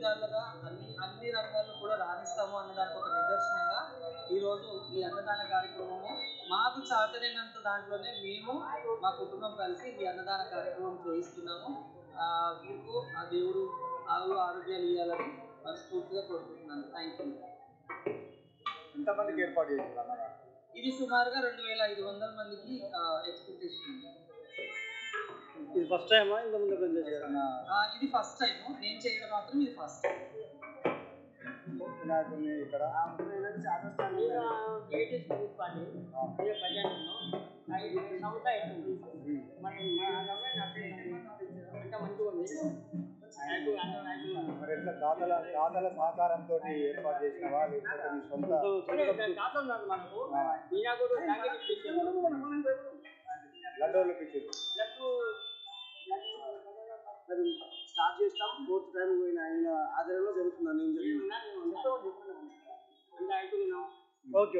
విధాలుగా అన్ని రంగాల్లో కూడా రాణిస్తాము అన్నదానికి ఒక నిదర్శనంగా ఈరోజు ఈ అన్నదాన కార్యక్రమము మాకు చాతనైనంత దాంట్లోనే మేము మా కుటుంబం కలిసి ఈ అన్నదాన కార్యక్రమం చేయిస్తున్నాము. మీకు ఆ దేవుడు ఆరోగ్యాలు ఇవ్వాలని మనస్ఫూర్తిగా కోరుకుంటున్నాను. Thank you. ఎంతమందికి ఏర్పాటు చేస్తున్నారు? ఇది సుమారుగా 2500 మందికి ఎక్స్పెక్టేషన్ ఉంది. ఇది ఫస్ట్ టైమా ఇంత ముందు ఇది ఫస్ట్ టైం నేను చేయడం మాత్రం ఇది ఫస్ట్ టైం. ఇక్కడ మరి ఎట్లా దాతల సహకారంతో ఏర్పాటు చేసినవా లేకపోతే నీ సొంత లడ్డూలకు ఇచ్చారు? స్టార్ట్ చేస్తాం. 4th టైం పోయిన ఆయన ఆధారంలో జరుగుతుందని. ఓకే.